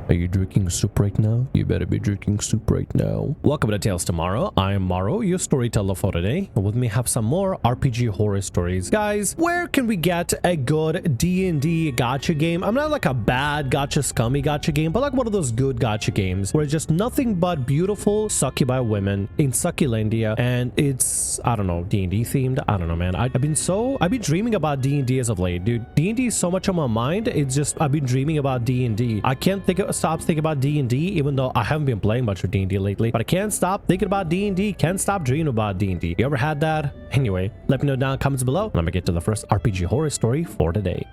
Are you drinking soup right now? You better be drinking soup right now. Welcome to Tales Tomorrow. I am Morrow, your storyteller for today. And with me have some more RPG horror stories. Guys, where can we get a good D&D gacha game? I'm not like a bad gacha, scummy gacha game, but like one of those good gacha games where it's just nothing but beautiful succubi women in Succulandia, and it's, I don't know, D&D themed. I don't know, man. I've been dreaming about D&D as of late, dude. D&D is so much on my mind. It's just I've been dreaming about D&D. I can't stop thinking about D&D, even though I haven't been playing much of D&D lately, but I can't stop thinking about D&D. Can't stop dreaming about D&D. You ever had that? Anyway, let me know down in the comments below. Let me get to the first RPG horror story for today.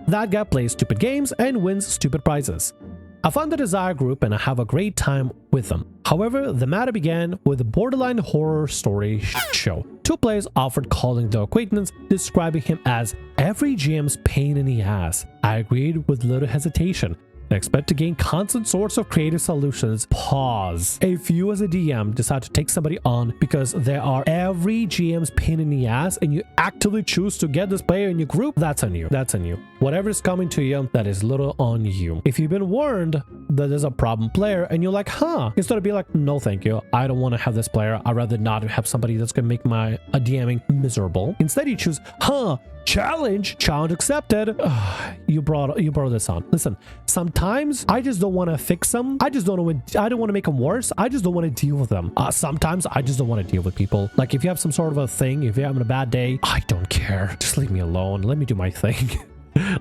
That guy plays stupid games and wins stupid prizes. I found the desired group and I have a great time with them. However, the matter began with a borderline horror story show. Two players offered calling their acquaintance, describing him as every GM's pain in the ass. I agreed with little hesitation. I expect to gain constant sorts of creative solutions. Pause. If you as a DM decide to take somebody on because they are every GM's pain in the ass and you actively choose to get this player in your group, that's on you. That's on you. Whatever is coming to you, that is little on you. If you've been warned that there's a problem player and you're like, huh, instead of being like, no thank you, I don't want to have this player, I'd rather not have somebody that's gonna make my DMing miserable. Instead you choose, challenge accepted. You brought this on. Listen, sometimes I just don't want to fix them. I don't want to make them worse. I just don't want to deal with them. Sometimes I just don't want to deal with people. Like if you have some sort of a thing, if you're having a bad day, I don't care. Just leave me alone. Let me do my thing.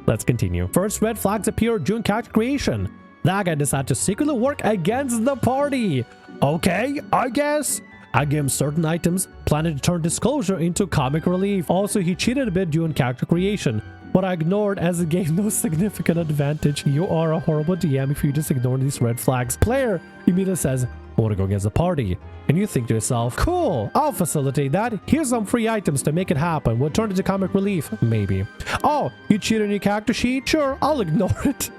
Let's continue. First red flags appear during character creation. That guy decided to secretly work against the party. Okay, I guess. I gave him certain items, planning to turn disclosure into comic relief. Also, he cheated a bit during character creation, but I ignored as it gave no significant advantage. You are a horrible DM if you just ignore these red flags. Player immediately says, I want to go against the party. And you think to yourself, cool, I'll facilitate that. Here's some free items to make it happen. We'll turn it to comic relief. Maybe. Oh, you cheated on your character sheet? Sure, I'll ignore it.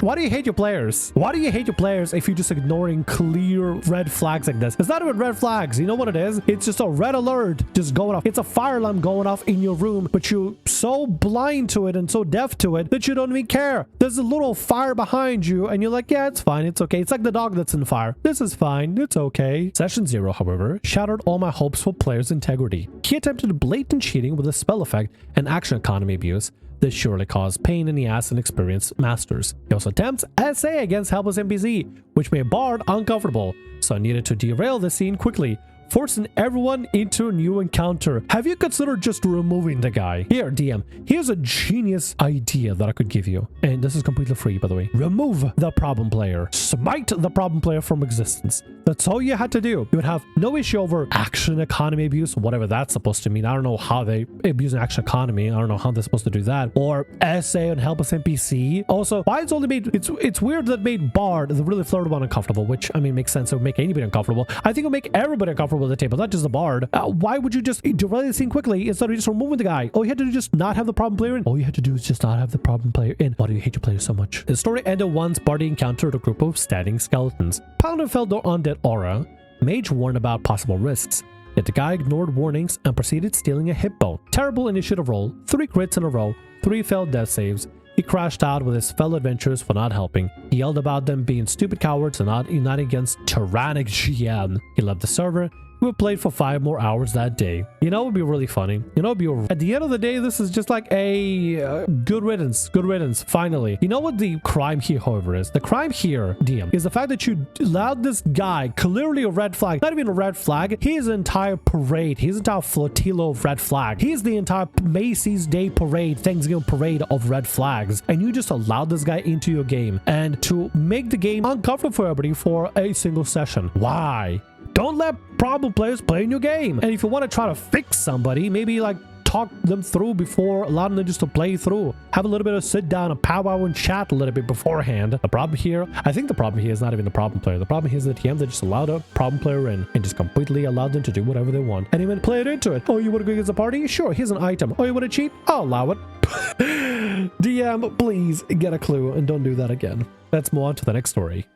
Why do you hate your players? Why do you hate your players if you're just ignoring clear red flags like this? It's not even red flags. You know what it is? It's just a red alert just going off. It's a fire alarm going off in your room, but you're so blind to it and so deaf to it that you don't even care. There's a little fire behind you and you're like, yeah, it's fine. It's okay. It's like the dog that's in fire. This is fine. It's okay. Session 0, however, shattered all my hopes for players' integrity. He attempted blatant cheating with a spell effect and action economy abuse. This surely caused pain in the ass and experienced masters. He also attempts SA against helpless NPC, which made Bard uncomfortable, so I needed to derail the scene quickly, forcing everyone into a new encounter. Have you considered just removing the guy? Here, DM, here's a genius idea that I could give you. And this is completely free, by the way. Remove the problem player. Smite the problem player from existence. That's all you had to do. You would have no issue over action economy abuse, whatever that's supposed to mean. I don't know how they abuse an action economy. I don't know how they're supposed to do that. Or SA and helpless NPC. Also, why it's only made, it's weird that it made Bard, the really flirtable and uncomfortable, which, I mean, makes sense. It would make anybody uncomfortable. I think it would make everybody uncomfortable at the table, not just the Bard. Why would you just derail the scene quickly instead of just removing the guy? All you had to do is just not have the problem player in. All you had to do is just not have the problem player in. Why do you hate your players so much? The story ended once Barty encountered a group of standing skeletons. Paladin felt their undead aura. Mage warned about possible risks. Yet the guy ignored warnings and proceeded stealing a hip bone. Terrible initiative roll, 3 crits in a row, 3 failed death saves. He crashed out with his fellow adventurers for not helping. He yelled about them being stupid cowards and not uniting against tyrannic GM. He left the server. We played for 5 more hours that day. You know, it would be really funny. You know, at the end of the day, this is just like a good riddance. Good riddance, finally. You know what the crime here, however, is? The crime here, DM, is the fact that you allowed this guy, clearly a red flag, not even a red flag, his entire parade, his entire flotilla of red flag. He's the entire Macy's Day Parade, Thanksgiving Parade of red flags. And you just allowed this guy into your game and to make the game uncomfortable for everybody for a single session. Why? Don't let problem players play in your game. And if you want to try to fix somebody, maybe like talk them through before allowing them just to play through. Have a little bit of sit down and powwow and chat a little bit beforehand. The problem here, I think the problem here is not even the problem player. The problem here is the TM that just allowed a problem player in and just completely allowed them to do whatever they want and even play it into it. Oh, you want to go against the party? Sure, here's an item. Oh, you want to cheat? I'll allow it. DM, please get a clue and don't do that again. Let's move on to the next story.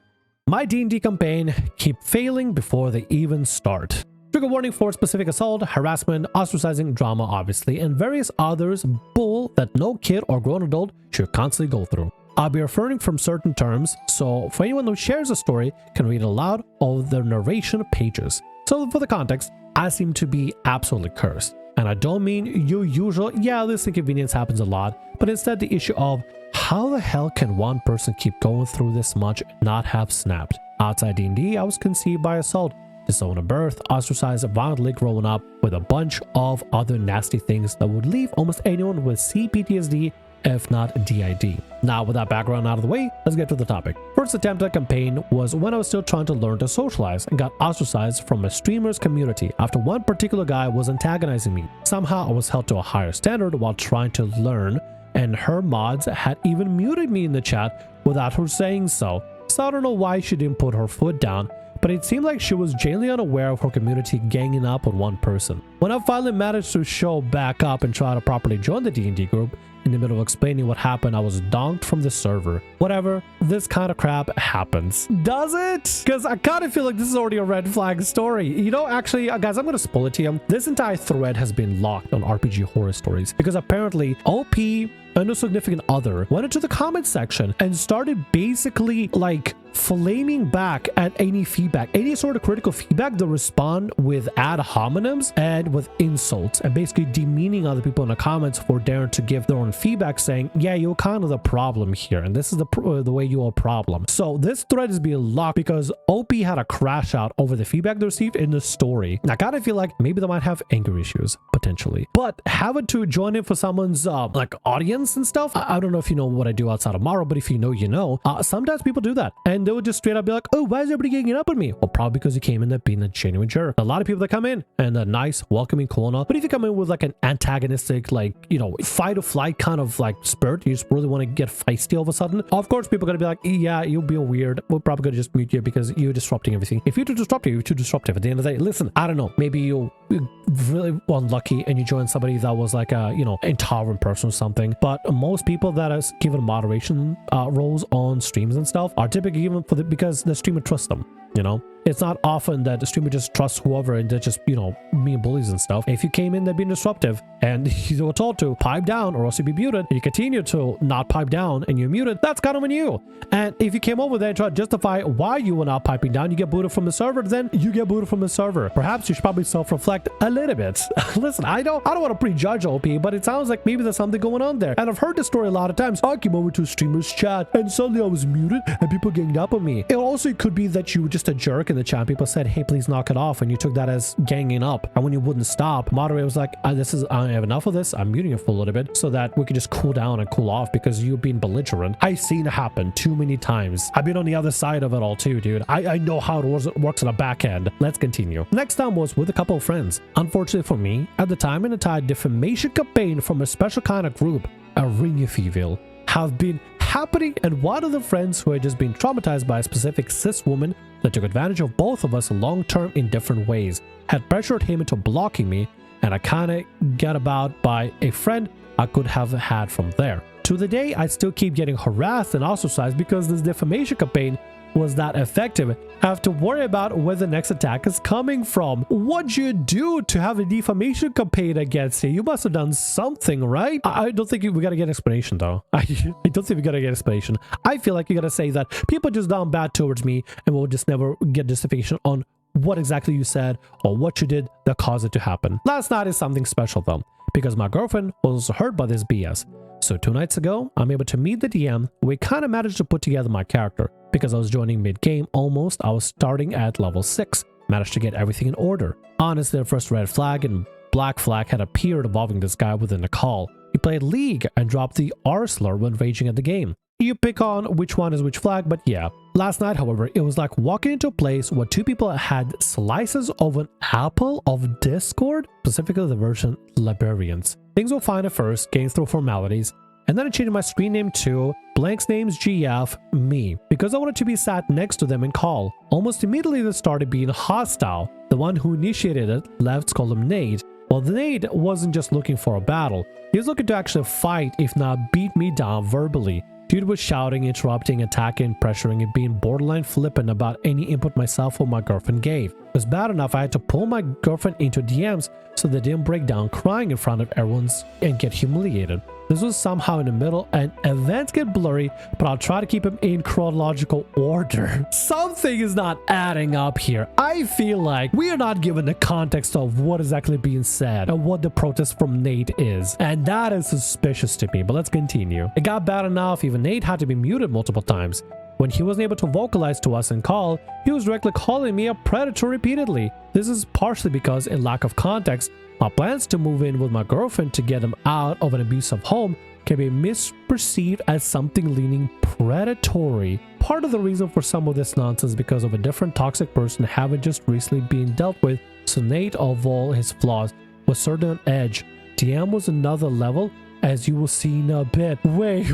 My D&D campaign keep failing before they even start. Trigger warning for specific assault, harassment, ostracizing, drama obviously, and various others bull that no kid or grown adult should constantly go through. I'll be referring from certain terms, so for anyone who shares a story can read aloud of the narration pages. So for the context, I seem to be absolutely cursed. And I don't mean your usual, yeah, this inconvenience happens a lot, but instead the issue of how the hell can one person keep going through this much and not have snapped? Outside D&D, I was conceived by assault, disowned at birth, ostracized violently growing up with a bunch of other nasty things that would leave almost anyone with CPTSD, if not DID. Now, with that background out of the way, let's get to the topic. First attempt at campaign was when I was still trying to learn to socialize and got ostracized from a streamer's community after one particular guy was antagonizing me. Somehow I was held to a higher standard while trying to learn, and her mods had even muted me in the chat without her saying so. So I don't know why she didn't put her foot down, but it seemed like she was genuinely unaware of her community ganging up on one person. When I finally managed to show back up and try to properly join the D&D group, in the middle of explaining what happened, I was donked from the server. Whatever, this kind of crap happens. Does it? Because I kind of feel like this is already a red flag story. You know, actually, guys, I'm going to spoil it to you. This entire thread has been locked on RPG Horror Stories because apparently OP and a significant other went into the comment section and started basically like flaming back at any feedback, any sort of critical feedback. They respond with ad hominems and with insults and basically demeaning other people in the comments for daring to give their own feedback, saying, yeah, you're kind of the problem here and this is the way you're a problem. So this thread is being locked because OP had a crash out over the feedback they received in the story. I kind of feel like maybe they might have anger issues potentially, but having to join in for someone's like audience and stuff, I don't know if you know what I do outside of Morrow, but if you know, you know. Sometimes people do that and they would just straight up be like, oh, why is everybody ganging up on me? Well, probably because you came in there being a genuine jerk. A lot of people that come in and they're nice, welcoming, cool and all, but if you come in with like an antagonistic, like, you know, fight or flight kind of like spirit, you just really want to get feisty all of a sudden, of course people are gonna be like, yeah, you'll be weird, we're probably gonna just mute you because you're disrupting everything. If you're too disruptive, you're too disruptive. At the end of the day, listen, I don't know, maybe you're really unlucky and you join somebody that was like a, you know, intolerant person or something, but most people that are given moderation roles on streams and stuff are typically given for because the streamer trusts them, you know. It's not often that the streamer just trusts whoever and they're just, you know, being bullies and stuff. If you came in there being disruptive and you were told to pipe down or else you'd be muted, and you continue to not pipe down and you're muted, that's kind of on you. And if you came over there and tried to justify why you were not piping down, you get booted from the server, then you get booted from the server. Perhaps you should probably self-reflect a little bit. Listen, I don't want to prejudge OP, but it sounds like maybe there's something going on there. And I've heard this story a lot of times. I came over to a streamer's chat and suddenly I was muted and people ganged up on me. It also could be that you were just a jerk in the chat. People said, hey, please knock it off, and you took that as ganging up. And when you wouldn't stop, moderator was like, I have enough of this, I'm muting you for a little bit so that we could just cool down and cool off because you're being belligerent. I've seen it happen too many times. I've been on the other side of it all too, dude. I know how it works on the back end. Let's continue. Next time was with a couple of friends. Unfortunately for me, at the time, an entire defamation campaign from a special kind of group, a ring if you will, have been happening, and one of the friends who had just been traumatized by a specific cis woman that took advantage of both of us long-term in different ways had pressured him into blocking me, and I kind of got about by a friend I could have had from there. To the day, I still keep getting harassed and ostracized because this defamation campaign was that effective. I have to worry about where the next attack is coming from. What'd you do to have a defamation campaign against you? You must have done something, right? I don't think we gotta get an explanation though. I don't think we gotta get an explanation. I feel like you gotta say that people just done bad towards me and we'll just never get justification on what exactly you said or what you did that caused it to happen. Last night is something special though, because my girlfriend was hurt by this BS. So 2 nights ago, I'm able to meet the DM. We kind of managed to put together my character. Because I was joining mid-game almost, I was starting at level 6. Managed to get everything in order. Honestly, the first red flag and black flag had appeared involving this guy within the call. He played League and dropped the R slur when raging at the game. You pick on which one is which flag, but yeah. Last night, however, it was like walking into a place where 2 people had slices of an apple of Discord, specifically the version Librarians. Things were fine at first, getting through formalities, and then I changed my screen name to Blank's name's GF me because I wanted to be sat next to them in call. Almost immediately they started being hostile. The one who initiated it, let's call him Nate. Well, the Nate wasn't just looking for a battle. He was looking to actually fight, if not beat me down verbally. Dude was shouting, interrupting, attacking, pressuring, and being borderline flippant about any input myself or my girlfriend gave. It was bad enough I had to pull my girlfriend into DMs so they didn't break down crying in front of everyone and get humiliated. This was somehow in the middle and events get blurry, but I'll try to keep them in chronological order. Something is not adding up here. I feel like we are not given the context of what is actually being said and what the protest from Nate is. And that is suspicious to me, but let's continue. It got bad enough, even Nate had to be muted multiple times. When he wasn't able to vocalize to us and call, he was directly calling me a predator repeatedly. This is partially because, in lack of context, my plans to move in with my girlfriend to get him out of an abusive home can be misperceived as something leaning predatory. Part of the reason for some of this nonsense is because of a different toxic person having just recently been dealt with, so Nate, of all his flaws, was certainly on edge. DM was another level, as you will see in a bit. Wait.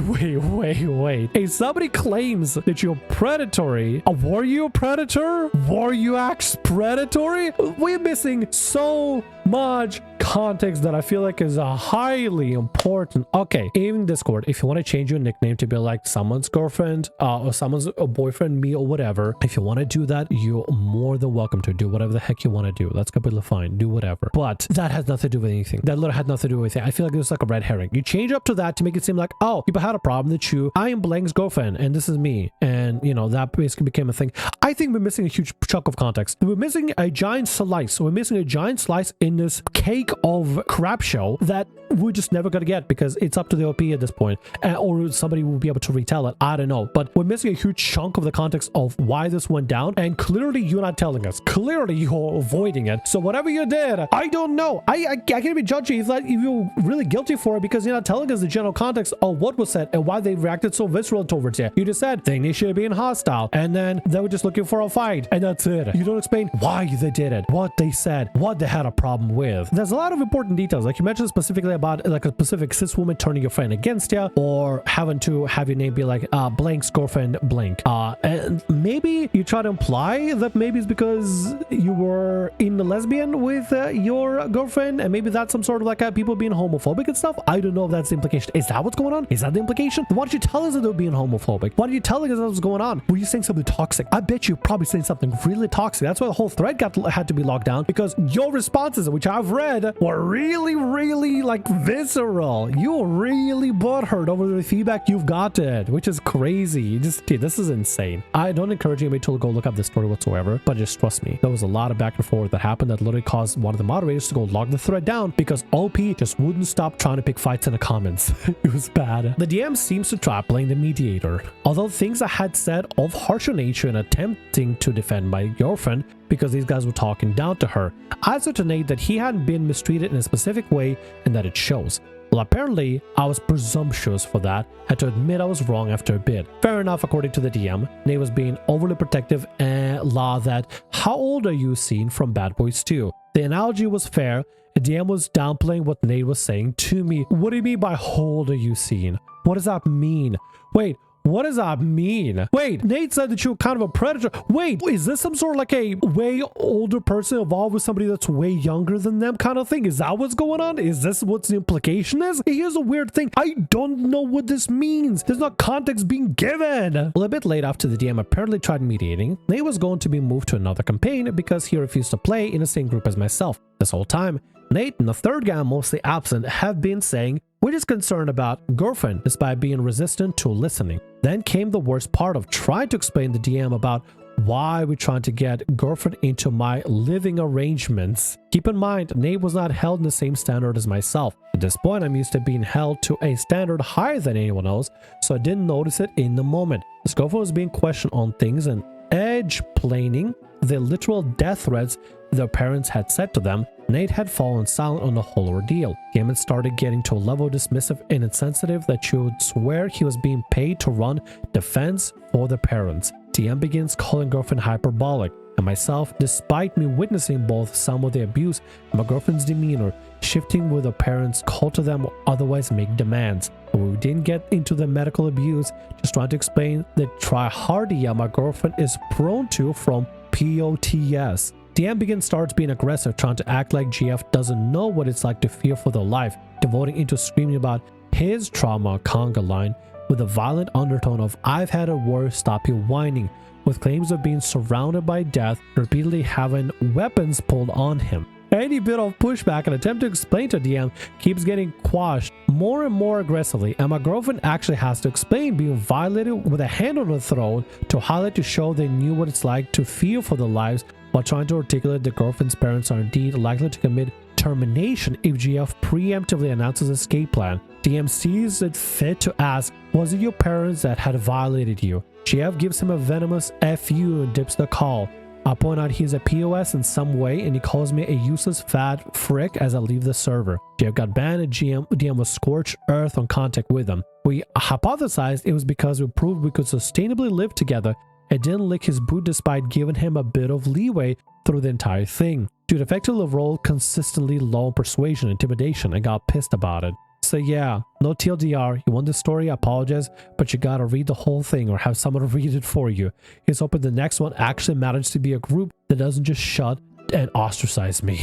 If somebody claims that you're predatory, were you a predator? Were you act predatory? We're missing so much context that I feel like is highly important. Okay, in Discord, if you want to change your nickname to be like someone's girlfriend or someone's boyfriend, me, or whatever, if you want to do that, you're more than welcome to do whatever the heck you want to do. That's completely fine. Do whatever. But that has nothing to do with anything. That literally had nothing to do with anything. I feel like it was like a red herring. You change up to that to make it seem like, oh, people had a problem that I am Blank's girlfriend and this is me. And, you know, that basically became a thing. I think we're missing a huge chunk of context. We're missing a giant slice. We're missing a giant slice in this cake of crap show that we're just never gonna get because it's up to the OP at this point, or somebody will be able to retell it. I don't know, but we're missing a huge chunk of the context of why this went down, and clearly you're not telling us. Clearly you're avoiding it. So whatever you did, I don't know. I can't be judging if you're really guilty for it because you're not telling us the general context of what was said and why they reacted so visceral towards it. You just said they initiated being hostile, and then they were just looking for a fight, and that's it. You don't explain why they did it, what they said, what they had a problem with. There's a lot of important details, like you mentioned specifically about like a specific cis woman turning your friend against you, or having to have your name be like Blank's girlfriend Blank. And maybe you try to imply that maybe it's because you were in the lesbian with your girlfriend, and maybe that's some sort of like people being homophobic and stuff. I don't know if that's the implication. Is that what's going on? Is that the implication? Why don't you tell us that they're being homophobic? Why are you telling us that was going on? Were you saying something toxic? I bet you probably saying something really toxic. That's why the whole thread had to be locked down, because your responses, which I've read, were really like visceral. You were really butthurt over the feedback you've gotten, which is crazy. You just, dude, this is insane. I don't encourage anybody to go look up this story whatsoever, but just trust me, there was a lot of back and forth that happened that literally caused one of the moderators to go log the thread down because OP just wouldn't stop trying to pick fights in the comments. It was bad. The DM seems to try playing the mediator. Although things I had said of harsher nature in attempting to defend my girlfriend because these guys were talking down to her, I said to Nate that he hadn't been mistreated in a specific way and that it shows. Well, apparently, I was presumptuous for that, had to admit I was wrong after a bit. Fair enough, according to the DM. Nate was being overly protective and law that, how old are you scene from Bad Boys 2? The analogy was fair. The DM was downplaying what Nate was saying to me. What do you mean by how old are you scene? What does that mean? Wait, what does that mean? Wait, Nate said that you were kind of a predator. Wait, is this some sort of like a way older person involved with somebody that's way younger than them kind of thing? Is that what's going on? Is this what the implication is? Here's a weird thing. I don't know what this means. There's no context being given. Well, a bit late after the DM apparently tried mediating, Nate was going to be moved to another campaign because he refused to play in the same group as myself. This whole time, Nate and the third guy, mostly absent, have been saying we're just concerned about girlfriend despite being resistant to listening. Then came the worst part of trying to explain the DM about why we're trying to get girlfriend into my living arrangements. Keep in mind, Nate was not held in the same standard as myself. At this point, I'm used to being held to a standard higher than anyone else, so I didn't notice it in the moment. His girlfriend was being questioned on things and edge planing the literal death threats their parents had said to them. Nate had fallen silent on the whole ordeal. Game had started getting to a level dismissive and insensitive that you would swear he was being paid to run defense for the parents. TM begins calling girlfriend hyperbolic, and myself, despite me witnessing both some of the abuse and my girlfriend's demeanor, shifting with the parents call to them or otherwise make demands. And we didn't get into the medical abuse, just trying to explain the tryhardia my girlfriend is prone to from POTS. DM starts being aggressive, trying to act like GF doesn't know what it's like to fear for their life, devoting into screaming about his trauma conga line with a violent undertone of I've had it worse, stop you whining, with claims of being surrounded by death, repeatedly having weapons pulled on him. Any bit of pushback and attempt to explain to DM keeps getting quashed more and more aggressively, and my girlfriend actually has to explain being violated with a hand on her throat to highlight to show they knew what it's like to fear for their lives, while trying to articulate the girlfriend's parents are indeed likely to commit termination if GF preemptively announces an escape plan. DM sees it fit to ask, was it your parents that had violated you? GF gives him a venomous FU and dips the call. I point out he's a POS in some way, and he calls me a useless fat frick as I leave the server. GF got banned and DM was scorched earth on contact with him. We hypothesized it was because we proved we could sustainably live together and didn't lick his boot despite giving him a bit of leeway through the entire thing. Dude effectively rolled consistently low on persuasion, intimidation, and got pissed about it. So yeah, no TLDR, you want the story, I apologize, but you gotta read the whole thing or have someone read it for you. He's hoping the next one actually manages to be a group that doesn't just shut and ostracize me.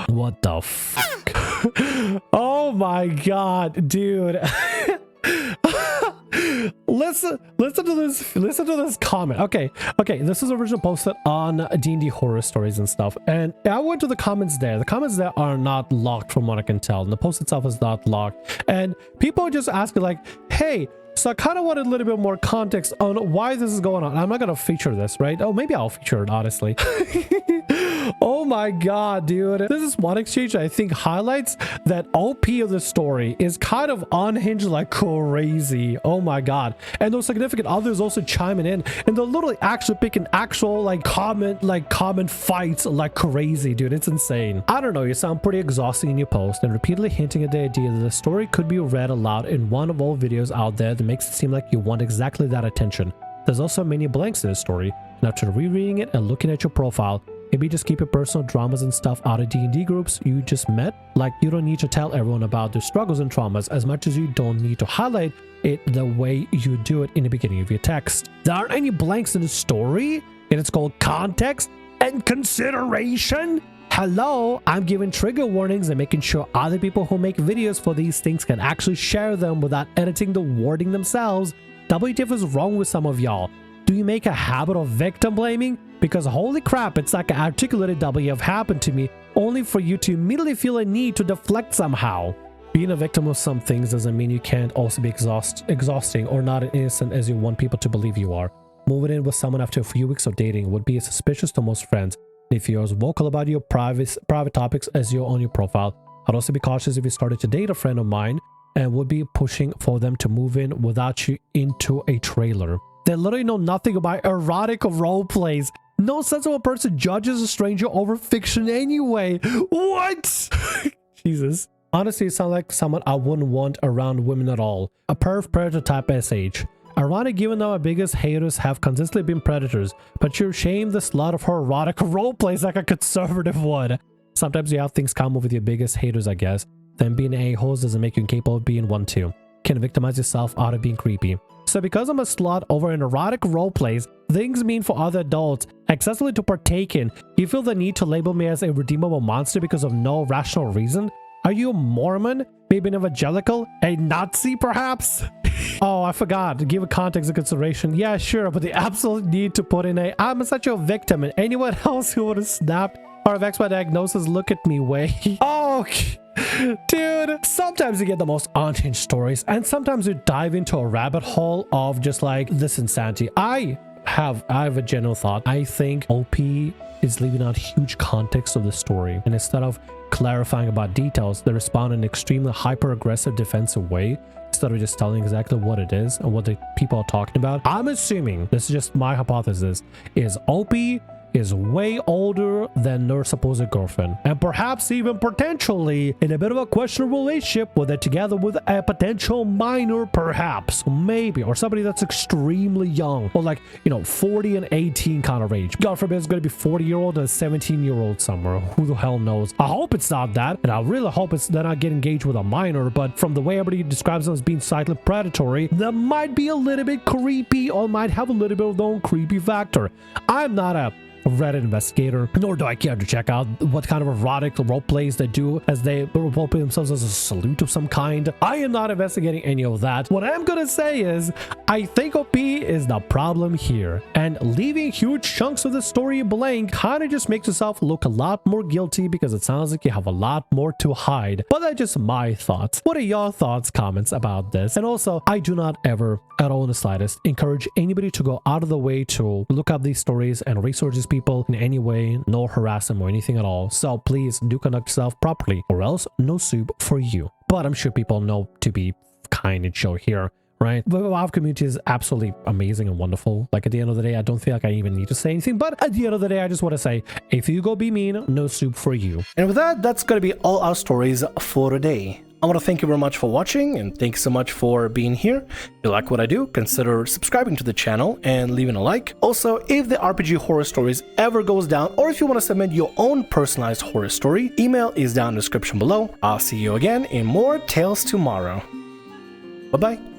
What the fuck? Oh my god, dude. Listen to this comment. Okay, this is originally posted on D&D horror stories and stuff, and I went to the comments there. The comments there are not locked from what I can tell, and the post itself is not locked, and people are just asking like, hey, so I kind of wanted a little bit more context on why this is going on. I'm not gonna feature this, right? Oh, maybe I'll feature it, honestly. Oh my god, dude. This is one exchange I think highlights that OP of the story is kind of unhinged like crazy. Oh my god. And those significant others also chiming in, and they're literally actually picking actual comment fights like crazy, dude. It's insane. I don't know, you sound pretty exhausting in your post and repeatedly hinting at the idea that the story could be read aloud in one of all videos out there that makes it seem like you want exactly that attention. There's also many blanks in the story, and after rereading it and looking at your profile, maybe just keep your personal dramas and stuff out of D&D groups you just met. Like, you don't need to tell everyone about their struggles and traumas as much as you don't need to highlight it the way you do it in the beginning of your text. There aren't any blanks in the story, and it's called context and consideration. Hello, I'm giving trigger warnings and making sure other people who make videos for these things can actually share them without editing the wording themselves. WTF is wrong with some of y'all? Do you make a habit of victim blaming? Because holy crap, it's like an articulated WF happened to me, only for you to immediately feel a need to deflect somehow. Being a victim of some things doesn't mean you can't also be exhausting or not as innocent as you want people to believe you are. Moving in with someone after a few weeks of dating would be suspicious to most friends. If you're as vocal about your private topics as you're on your profile, I'd also be cautious if you started to date a friend of mine and would be pushing for them to move in without you into a trailer. They literally know nothing about erotic role plays. No sensible person judges a stranger over fiction anyway. What? Jesus. Honestly, it sounds like someone I wouldn't want around women at all. A perv predator type SH. Ironic given that my biggest haters have consistently been predators, but you're ashamed the slut of her erotic role plays like a conservative would. Sometimes you have things come with your biggest haters, I guess. Then being a-holes doesn't make you incapable of being one too. Can victimize yourself out of being creepy. So because I'm a slut over in erotic roleplays, things mean for other adults, accessibly to partake in, you feel the need to label me as a redeemable monster because of no rational reason? Are you a Mormon? Maybe an evangelical? A Nazi perhaps? Oh, I forgot to give a context and consideration. Yeah, sure, but the absolute need to put in a I'm such a victim and anyone else who would have snapped or vexed by diagnosis look at me way. Oh, dude, sometimes you get the most unhinged stories and sometimes you dive into a rabbit hole of just like this insanity. I have a general thought. I think OP is leaving out huge context of the story, and instead of clarifying about details, they respond in an extremely hyper-aggressive defensive way instead of just telling exactly what it is and what the people are talking about. I'm assuming, this is just my hypothesis, is OP is way older than their supposed girlfriend, and perhaps even potentially in a bit of a questionable relationship with it, together with a potential minor, perhaps, maybe, or somebody that's extremely young, or like, you know, 40 and 18 kind of range. God forbid it's going to be 40-year-old and a 17-year-old somewhere. Who the hell knows? I hope it's not that, and I really hope they're not getting engaged with a minor, but from the way everybody describes them as being slightly predatory, that might be a little bit creepy or might have a little bit of their own creepy factor. I'm not a Reddit investigator, nor do I care to check out what kind of erotic role plays they do as they role play themselves as a salute of some kind. I am not investigating any of that. What I'm gonna say is, I think OP is the problem here, and leaving huge chunks of the story blank kind of just makes yourself look a lot more guilty because it sounds like you have a lot more to hide. But that's just my thoughts. What are your thoughts, comments about this? And also, I do not ever, at all in the slightest, encourage anybody to go out of the way to look up these stories and research these people in any way, nor harass them or anything at all. So please do conduct yourself properly, or else no soup for you. But I'm sure people know to be kind and chill here, right? The WoW community is absolutely amazing and wonderful. Like, at the end of the day, I don't feel like I even need to say anything, but at the end of the day, I just want to say, if you go be mean, no soup for you. And with that, that's going to be all our stories for today. I want to thank you very much for watching, and thanks so much for being here. If you like what I do, consider subscribing to the channel and leaving a like. Also, if the RPG Horror Stories ever goes down, or if you want to submit your own personalized horror story, email is down in the description below. I'll see you again in more Tales Tomorrow. Bye-bye.